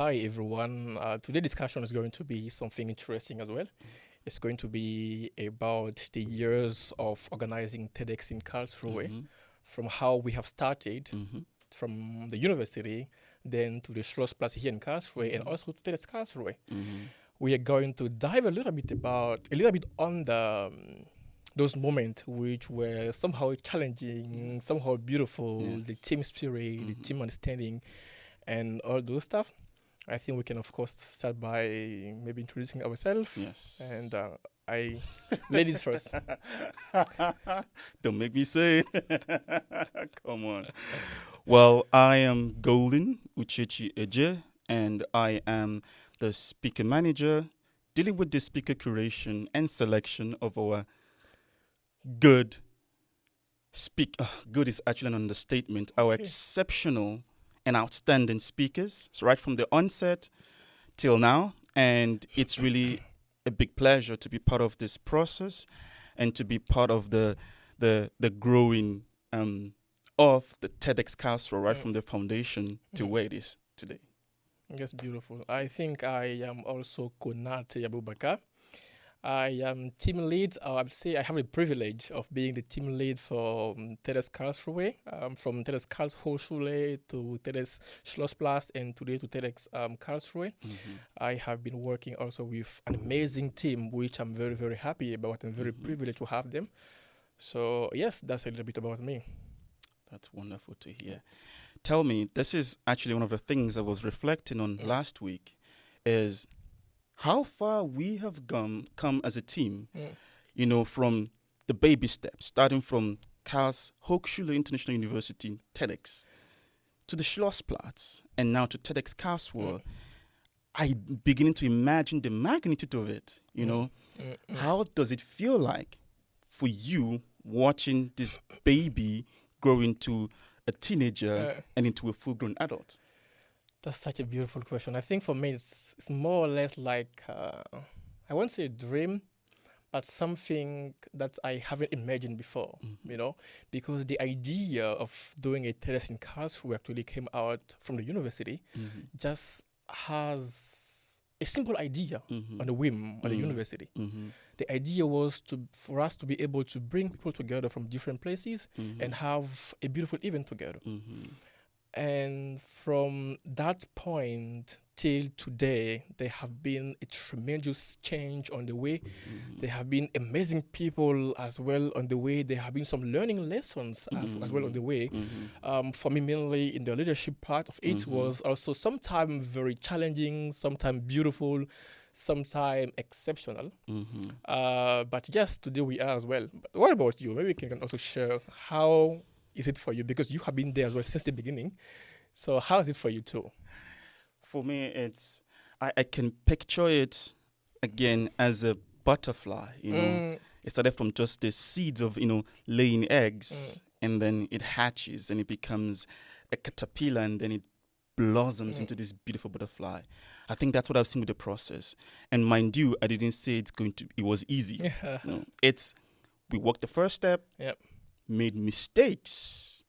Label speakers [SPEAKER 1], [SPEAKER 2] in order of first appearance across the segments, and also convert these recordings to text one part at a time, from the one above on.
[SPEAKER 1] Hi everyone. Today's discussion is going to be something interesting as well. It's going to be about the years of organizing TEDx in Karlsruhe,
[SPEAKER 2] Mhm.
[SPEAKER 1] from how we have started
[SPEAKER 2] Mhm.
[SPEAKER 1] from the university, then to the Schlossplatz here in Karlsruhe, and
[SPEAKER 2] Mhm.
[SPEAKER 1] also to TEDxKarlsruhe.
[SPEAKER 2] Mhm.
[SPEAKER 1] We are going to dive a little bit on those moments which were somehow challenging,
[SPEAKER 2] Yes.
[SPEAKER 1] somehow beautiful, the
[SPEAKER 2] Yes.
[SPEAKER 1] team spirit, the
[SPEAKER 2] Mhm.
[SPEAKER 1] team understanding, and all those stuff. I think we can, of course, start by maybe introducing ourselves.
[SPEAKER 2] Yes.
[SPEAKER 1] And I, ladies first.
[SPEAKER 2] Don't make me say it. Come on. Well, I am Golden Uchechi Eje, and I am the speaker manager dealing with the speaker curation and selection of our good good is actually an understatement. Our
[SPEAKER 1] Okay.
[SPEAKER 2] exceptional and outstanding speakers, so right from the onset till now. And it's really a big pleasure to be part of this process and to be part of the growing of the TEDx Karlsruhe right
[SPEAKER 1] Mm,
[SPEAKER 2] from the foundation to
[SPEAKER 1] mm.
[SPEAKER 2] where it is today.
[SPEAKER 1] That's beautiful. I think I am also Konate Aboubacar. I am team lead. I would say I have the privilege of being the team lead for TEDxKarlsruhe, from TEDxKarlsruhe to TEDx Schlossplatz and today to TEDx Karlsruhe.
[SPEAKER 2] Mm-hmm.
[SPEAKER 1] I have been working also with an amazing team, which I'm very, very happy about and very
[SPEAKER 2] Mm-hmm.
[SPEAKER 1] privileged to have them. So, yes, that's a little bit about me.
[SPEAKER 2] That's wonderful to hear. Tell me, this is actually one of the things I was reflecting on
[SPEAKER 1] Mm,
[SPEAKER 2] last week is how far we have come as a team,
[SPEAKER 1] mm,
[SPEAKER 2] from the baby steps, starting from Karls Hochschule International University, TEDx, to the Schlossplatz, and now to TEDx
[SPEAKER 1] mm,
[SPEAKER 2] Karlsruhe. I beginning to imagine the magnitude of it.
[SPEAKER 1] mm, mm, mm.
[SPEAKER 2] How does it feel like for you watching this baby grow into a teenager
[SPEAKER 1] Uh,
[SPEAKER 2] and into a full-grown adult?
[SPEAKER 1] that's such a beautiful question. I think for me, it's more or less like, I won't say a dream, but something that I haven't imagined before,
[SPEAKER 2] Mm-hmm.
[SPEAKER 1] because the idea of doing a TEDx in Karlsruhe actually came out from the university,
[SPEAKER 2] Mm-hmm.
[SPEAKER 1] just has a simple idea
[SPEAKER 2] Mm-hmm.
[SPEAKER 1] on a whim at the
[SPEAKER 2] Mm-hmm.
[SPEAKER 1] university.
[SPEAKER 2] Mm-hmm.
[SPEAKER 1] The idea was for us to be able to bring people together from different places
[SPEAKER 2] Mm-hmm.
[SPEAKER 1] and have a beautiful event together.
[SPEAKER 2] Mm-hmm.
[SPEAKER 1] And from that point till today, there have been a tremendous change on the way.
[SPEAKER 2] Mm-hmm.
[SPEAKER 1] There have been amazing people as well on the way. There have been some learning lessons as well on the way.
[SPEAKER 2] Mm-hmm.
[SPEAKER 1] For me, mainly in the leadership part of it
[SPEAKER 2] Mm-hmm.
[SPEAKER 1] was also sometimes very challenging, sometimes beautiful, sometimes exceptional.
[SPEAKER 2] Mm-hmm.
[SPEAKER 1] But yes, today we are as well. But what about you? Maybe you can also share how is it for you, because you have been there as well since the beginning. So how is it for you too?
[SPEAKER 2] For me, I can picture it again as a butterfly.
[SPEAKER 1] Mm,
[SPEAKER 2] It started from just the seeds of, laying eggs,
[SPEAKER 1] mm,
[SPEAKER 2] and then it hatches and it becomes a caterpillar, and then it blossoms
[SPEAKER 1] mm.
[SPEAKER 2] into this beautiful butterfly. I think that's what I've seen with the process. And mind you, I didn't say it was easy. We walked the first step,
[SPEAKER 1] Yep.
[SPEAKER 2] made mistakes,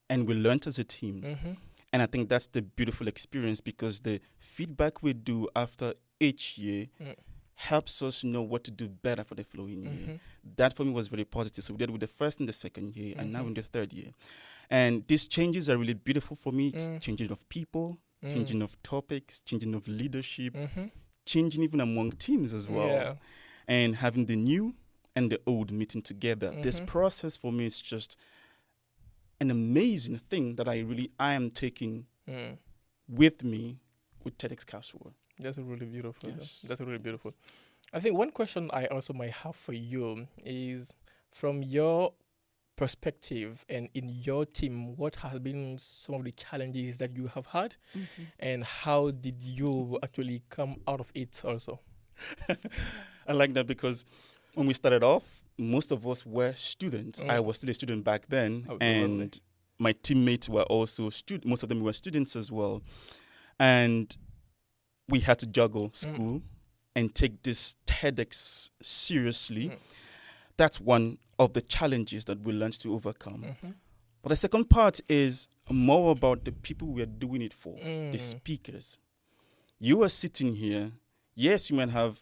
[SPEAKER 2] and we learned as a team.
[SPEAKER 1] Mm-hmm.
[SPEAKER 2] And I think that's the beautiful experience, because the feedback we do after each year
[SPEAKER 1] Mm.
[SPEAKER 2] helps us know what to do better for the following year.
[SPEAKER 1] Mm-hmm.
[SPEAKER 2] That for me was very positive. So we did with the first and the second year, and now
[SPEAKER 1] Mhm.
[SPEAKER 2] in the third year. And these changes are really beautiful for me. It's
[SPEAKER 1] Mm.
[SPEAKER 2] changing of people, changing of topics, changing of leadership,
[SPEAKER 1] Mm-hmm.
[SPEAKER 2] changing even among teams as well,
[SPEAKER 1] Yeah.
[SPEAKER 2] and having the new and the old meeting together. This
[SPEAKER 1] Mhm.
[SPEAKER 2] process for me is just an amazing thing that I am taking
[SPEAKER 1] Mm.
[SPEAKER 2] with me with TEDxKarlsruhe.
[SPEAKER 1] That's really beautiful.
[SPEAKER 2] Yes.
[SPEAKER 1] That's really beautiful. I think one question I also might have for you is, from your perspective and in your team, what has been some of the challenges that you have had, and how did you actually come out of it also?
[SPEAKER 2] I like that, because when we started off, most of us were students.
[SPEAKER 1] Mm.
[SPEAKER 2] I was still a student back then,
[SPEAKER 1] Absolutely.
[SPEAKER 2] and my teammates were also most of them were students as well. And we had to juggle school and take this TEDx seriously.
[SPEAKER 1] Mm.
[SPEAKER 2] That's one of the challenges that we learned to overcome.
[SPEAKER 1] Mm-hmm.
[SPEAKER 2] But the second part is more about the people we are doing it for, the
[SPEAKER 1] Mm.
[SPEAKER 2] speakers. You are sitting here. Yes, you might have,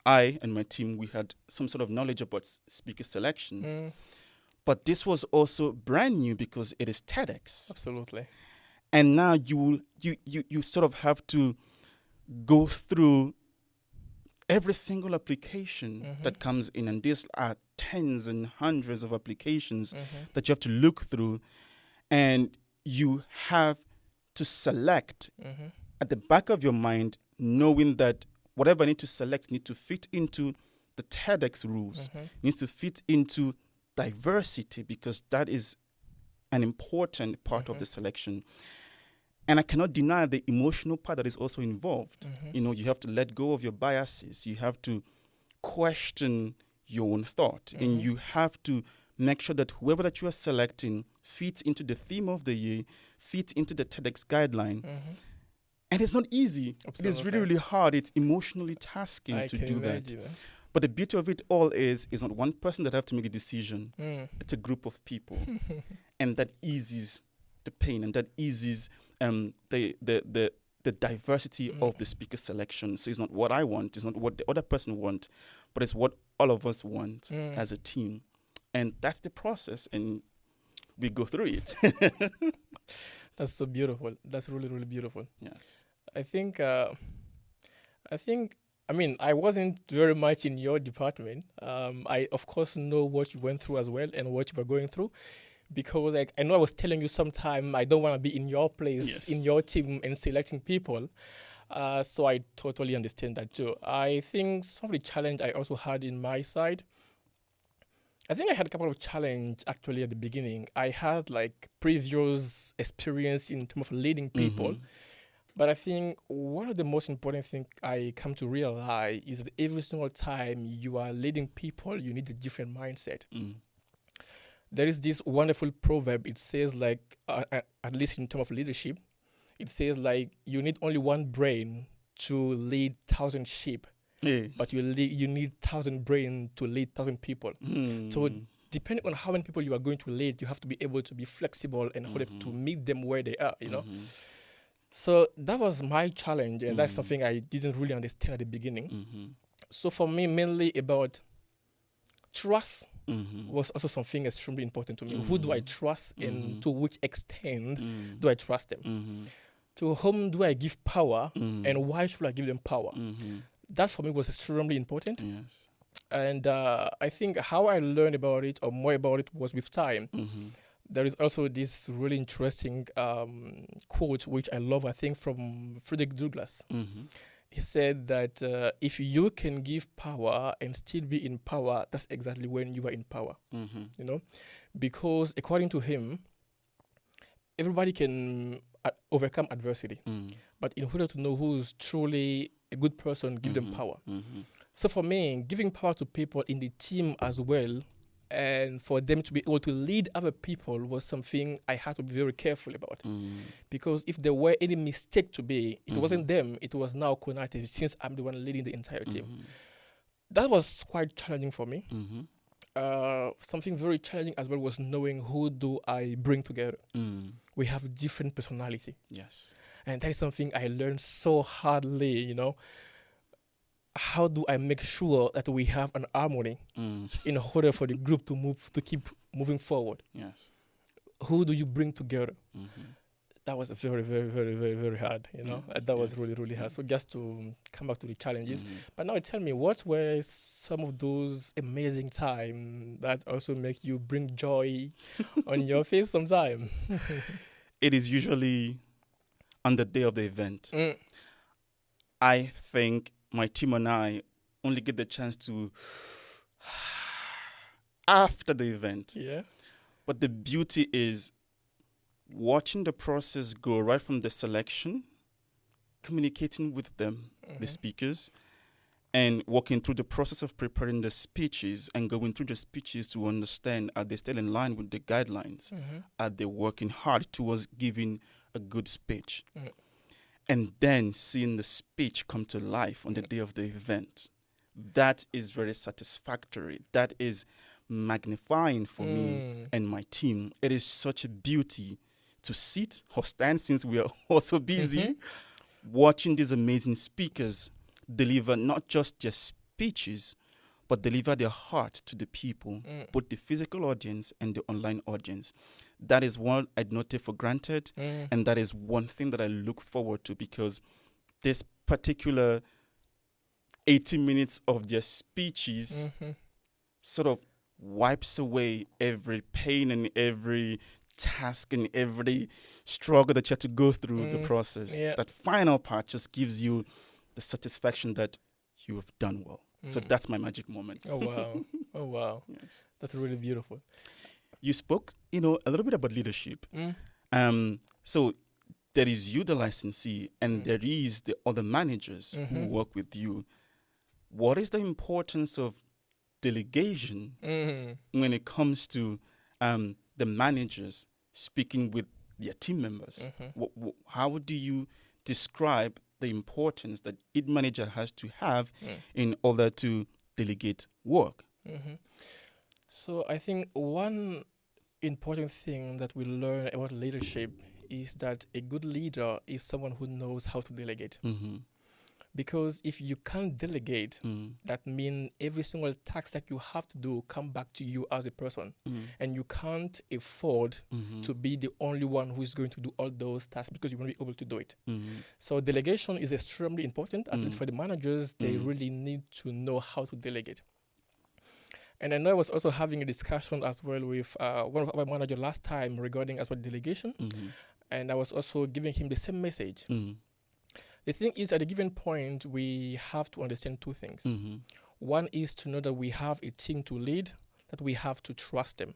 [SPEAKER 2] I and my team, we had some sort of knowledge about speaker selections. But this was also brand new because it is TEDx.
[SPEAKER 1] Absolutely.
[SPEAKER 2] And now you sort of have to go through every single application that comes in. And these are tens and hundreds of applications that you have to look through. And you have to select at the back of your mind, knowing that whatever I need to select needs to fit into the TEDx rules, needs to fit into diversity, because that is an important part of the selection. And I cannot deny the emotional part that is also involved. You know, you have to let go of your biases. You have to question your own thought. And you have to make sure that whoever that you are selecting fits into the theme of the year, fits into the TEDx guideline. And it's not easy. Absolutely. It is really, really hard. It's emotionally tasking to do that. But the beauty of it all is not one person that have to make a decision. It's a group of people. And that eases the pain, and that eases the diversity of the speaker selection. So it's not what I want, it's not what the other person wants, but it's what all of us want as a team. And that's the process, and we go through it.
[SPEAKER 1] That's so beautiful. That's really, really beautiful.
[SPEAKER 2] Yes.
[SPEAKER 1] I mean, I wasn't very much in your department. I, of course, know what you went through as well and what you were going through, because like I know I was telling you sometime I don't want to be in your place, in your team and selecting people. So I totally understand that too. I think some of the challenge I also had in my side, I think I had a couple of challenge actually at the beginning. I had like previous experience in terms of leading people. But I think one of the most important things I come to realize is that every single time you are leading people, you need a different mindset. There is this wonderful proverb. It says like, at least in terms of leadership, it says like you need only one brain to lead 1,000 sheep, but you need 1,000 brain to lead 1,000 people. So depending on how many people you are going to lead, you have to be able to be flexible and able to meet them where they are, you know. So that was my challenge, and that's something I didn't really understand at the beginning. So for me, mainly about trust was also something extremely important to me. Who do I trust, and to which extent do I trust them? To whom do I give power, and why should I give them power? That for me was extremely important. And I think how I learned about it, or more about it, was with time. There is also this really interesting quote, which I love, I think, from Frederick Douglass. He said that if you can give power and still be in power, that's exactly when you are in power. You know, because according to him, everybody can overcome adversity. But in order to know who's truly a good person, give them power. So for me, giving power to people in the team as well, and for them to be able to lead other people, was something I had to be very careful about. Because if there were any mistake to be, it wasn't them, it was now Konate, since I'm the one leading the entire team. That was quite challenging for me. Something very challenging as well was knowing who do I bring together. We have different personality. And that is something I learned so hardly, you know. How do I make sure that we have an harmony in order for the group to keep moving forward? Who do you bring together? That was very, very, very, very, very hard, you know. That was really, really hard. So just to come back to the challenges. But now tell me, what were some of those amazing times that also make you bring joy on your face sometime?
[SPEAKER 2] It is usually on the day of the event. I think my team and I only get the chance to after the event. But the beauty is watching the process go right from the selection, communicating with them, the speakers, and walking through the process of preparing the speeches and going through the speeches to understand, are they still in line with the guidelines? Are they working hard towards giving a good speech? And then seeing the speech come to life on the day of the event. That is very satisfactory. That is magnifying for me and my team. It is such a beauty to sit or stand, since we are also busy, watching these amazing speakers deliver not just their speeches, but deliver their heart to the people, both the physical audience and the online audience. That is what I do not take for granted, and that is one thing that I look forward to, because this particular 80 minutes of their speeches sort of wipes away every pain and every task and every struggle that you have to go through the process.
[SPEAKER 1] Yeah.
[SPEAKER 2] That final part just gives you the satisfaction that you have done well. So that's my magic moment.
[SPEAKER 1] Oh, wow. Oh, wow.
[SPEAKER 2] Yes.
[SPEAKER 1] That's really beautiful.
[SPEAKER 2] You spoke, a little bit about leadership. So there is you, the licensee, and there is the other managers who work with you. What is the importance of delegation when it comes to the managers speaking with their team members? How do you describe the importance that each manager has to have in order to delegate work?
[SPEAKER 1] So I think one important thing that we learn about leadership is that a good leader is someone who knows how to delegate. Because if you can't delegate, that means every single task that you have to do come back to you as a person. And you can't afford to be the only one who is going to do all those tasks, because you won't be able to do it. So delegation is extremely important, at least for the managers. They really need to know how to delegate. And I know I was also having a discussion as well with one of our managers last time regarding as well delegation. And I was also giving him the same message. The thing is, at a given point, we have to understand two things. One is to know that we have a team to lead, that we have to trust them.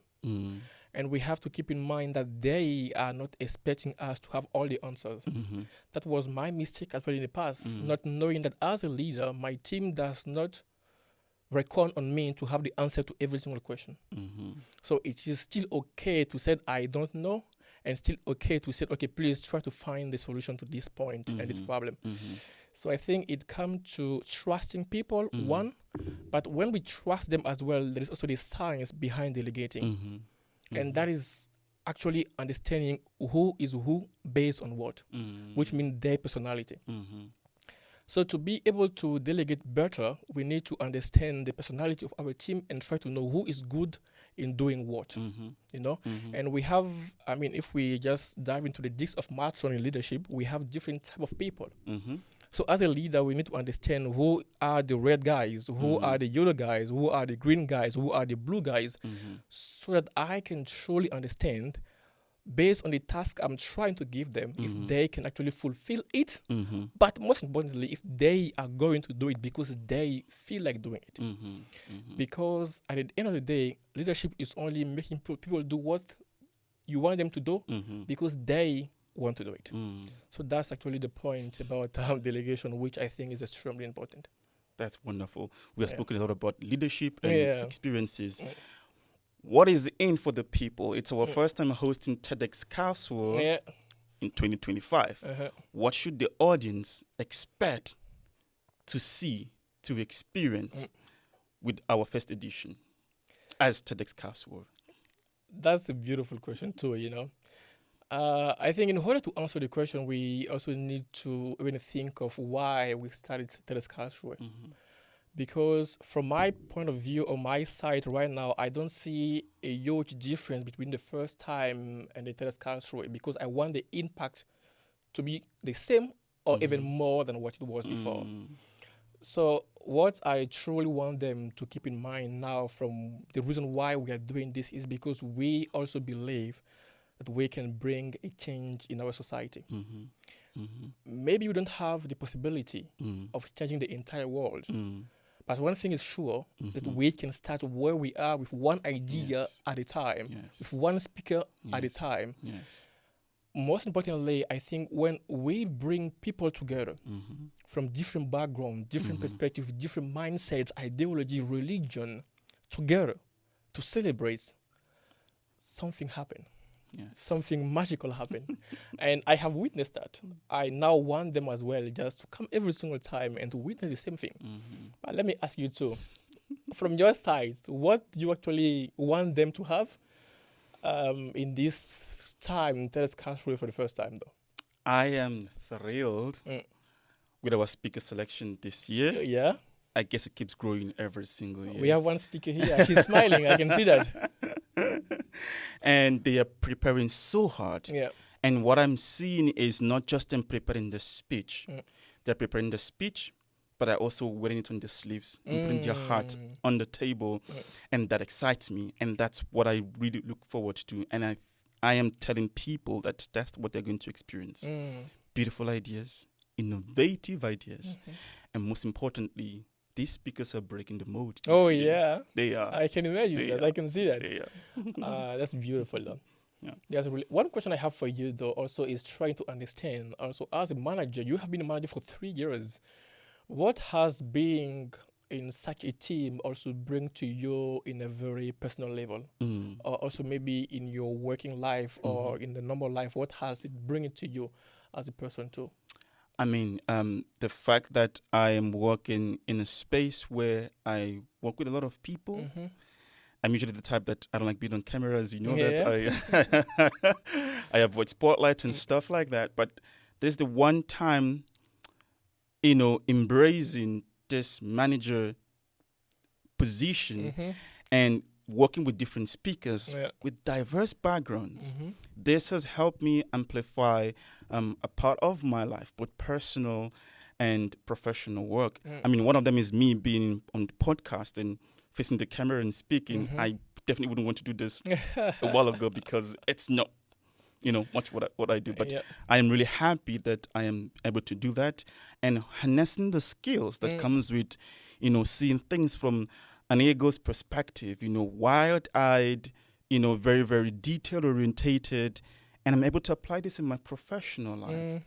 [SPEAKER 1] And we have to keep in mind that they are not expecting us to have all the answers. That was my mistake as well in the past, not knowing that as a leader, my team does not reckon on me to have the answer to every single question. So it is still okay to say, I don't know, and still okay to say, okay, please try to find the solution to this point and this problem. So I think it comes to trusting people, one, but when we trust them as well, there is also the science behind delegating. And that is actually understanding who is who based on what, which means their personality. So to be able to delegate better, we need to understand the personality of our team and try to know who is good in doing what, And we have, if we just dive into the disc of marathon in leadership, we have different type of people. So as a leader, we need to understand who are the red guys, who are the yellow guys, who are the green guys, who are the blue guys, so that I can truly understand, based on the task I'm trying to give them, if they can actually fulfill it, but most importantly, if they are going to do it because they feel like doing it. Because at the end of the day, leadership is only making people do what you want them to do because they want to do it. So that's actually the point about delegation, which I think is extremely important.
[SPEAKER 2] That's wonderful. We have spoken a lot about leadership and experiences. What is in for the people? It's our first time hosting TEDxKarlsruhe in 2025. What should the audience expect to see, to experience with our first edition as TEDxKarlsruhe?
[SPEAKER 1] That's a beautiful question too, I think in order to answer the question, we also need to even think of why we started TEDxKarlsruhe. Because from my point of view, on my side right now, I don't see a huge difference between the first time and the TEDxKarlsruhe, because I want the impact to be the same or even more than what it was before. So what I truly want them to keep in mind now, from the reason why we are doing this, is because we also believe that we can bring a change in our society. Maybe we don't have the possibility of changing the entire world. But one thing is sure, that we can start where we are with one idea at a time, with one speaker at a time. Most importantly, I think when we bring people together from different backgrounds, different perspectives, different mindsets, ideology, religion, together to celebrate, something happens. Something magical happened. And I have witnessed that. I now want them as well just to come every single time and to witness the same thing. But let me ask you too, from your side, what do you actually want them to have in this time, TEDxKarlsruhe for the first time though?
[SPEAKER 2] I am thrilled with our speaker selection this year.
[SPEAKER 1] Yeah.
[SPEAKER 2] I guess it keeps growing every single year.
[SPEAKER 1] We have one speaker here. She's smiling. I can see that.
[SPEAKER 2] And they are preparing so hard.
[SPEAKER 1] Yeah.
[SPEAKER 2] And what I'm seeing is not just them preparing the speech. They're preparing the speech, but they're also wearing it on their sleeves and putting their heart on the table. And that excites me. And that's what I really look forward to. And I am telling people that that's what they're going to experience. Beautiful ideas, innovative ideas, and most importantly, these speakers are breaking the mold.
[SPEAKER 1] Oh, yeah.
[SPEAKER 2] They are.
[SPEAKER 1] I can imagine that. I can see that.
[SPEAKER 2] They are.
[SPEAKER 1] That's beautiful, though.
[SPEAKER 2] Yeah.
[SPEAKER 1] That's really one question I have for you, though, also is trying to understand. Also, as a manager, you have been a manager for 3 years. What has being in such a team also bring to you in a very personal level? Or also maybe in your working life or in the normal life, what has it bring to you as a person, too?
[SPEAKER 2] I mean, the fact that I am working in a space where I work with a lot of people. I'm usually the type that I don't like being on cameras, that I avoid spotlight and stuff like that. But there's the one time, embracing this manager position and working with different speakers with diverse backgrounds. This has helped me amplify a part of my life, both personal and professional work. I mean, one of them is me being on the podcast and facing the camera and speaking. I definitely wouldn't want to do this a while ago because it's not, much what I do. But I am really happy that I am able to do that and harnessing the skills that comes with, seeing things from an ego's perspective, wild-eyed, very, very detail-orientated, and I'm able to apply this in my professional life.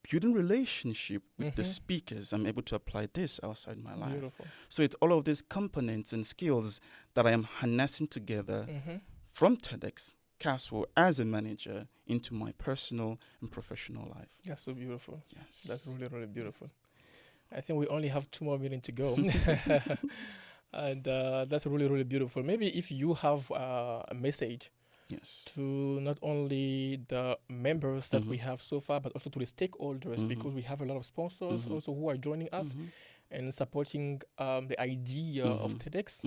[SPEAKER 2] Building relationship with the speakers, I'm able to apply this outside my life.
[SPEAKER 1] Beautiful.
[SPEAKER 2] So it's all of these components and skills that I am harnessing together from TEDxKarlsruhe as a manager into my personal and professional life.
[SPEAKER 1] That's so beautiful.
[SPEAKER 2] Yes.
[SPEAKER 1] That's really, really beautiful. I think we only have 2 more minutes to go. And that's really, really beautiful. Maybe if you have a message to not only the members that we have so far, but also to the stakeholders, because we have a lot of sponsors also who are joining us and supporting the idea of TEDx.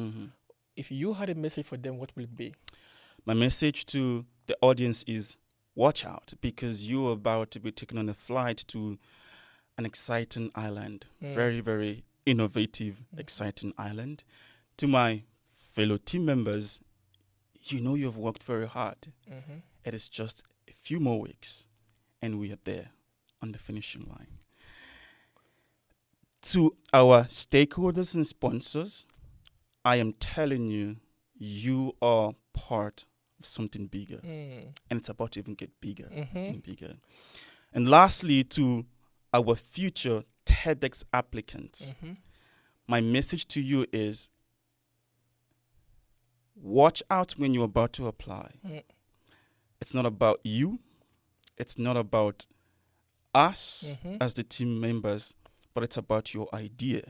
[SPEAKER 1] If you had a message for them, what will it be?
[SPEAKER 2] My message to the audience is watch out, because you are about to be taken on a flight to an exciting island. Very, very innovative, exciting island. To my fellow team members, you've worked very hard. It is just a few more weeks, and we are there on the finishing line. To our stakeholders and sponsors, I am telling you, you are part of something bigger, and it's about to even get bigger and bigger. And lastly, to our future TEDx applicants, my message to you is watch out when you're about to apply. It's not about you. It's not about us as the team members, but it's about your idea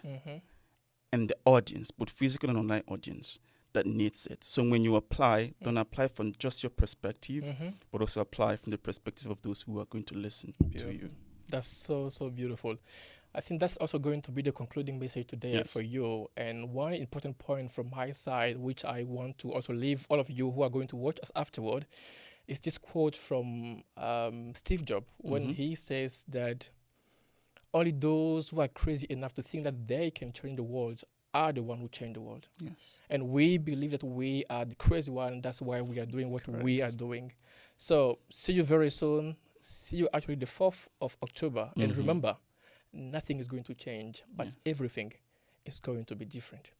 [SPEAKER 2] and the audience, both physical and online audience, that needs it. So when you apply, don't apply from just your perspective, but also apply from the perspective of those who are going to listen to you.
[SPEAKER 1] That's so, so beautiful. I think that's also going to be the concluding message today for you. And one important point from my side, which I want to also leave all of you who are going to watch us afterward, is this quote from Steve Jobs when he says that only those who are crazy enough to think that they can change the world are the one who change the world.
[SPEAKER 2] Yes.
[SPEAKER 1] And we believe that we are the crazy one. That's why we are doing what we are doing. So see you very soon. See you actually the 4th of October. And remember, nothing is going to change, but everything is going to be different.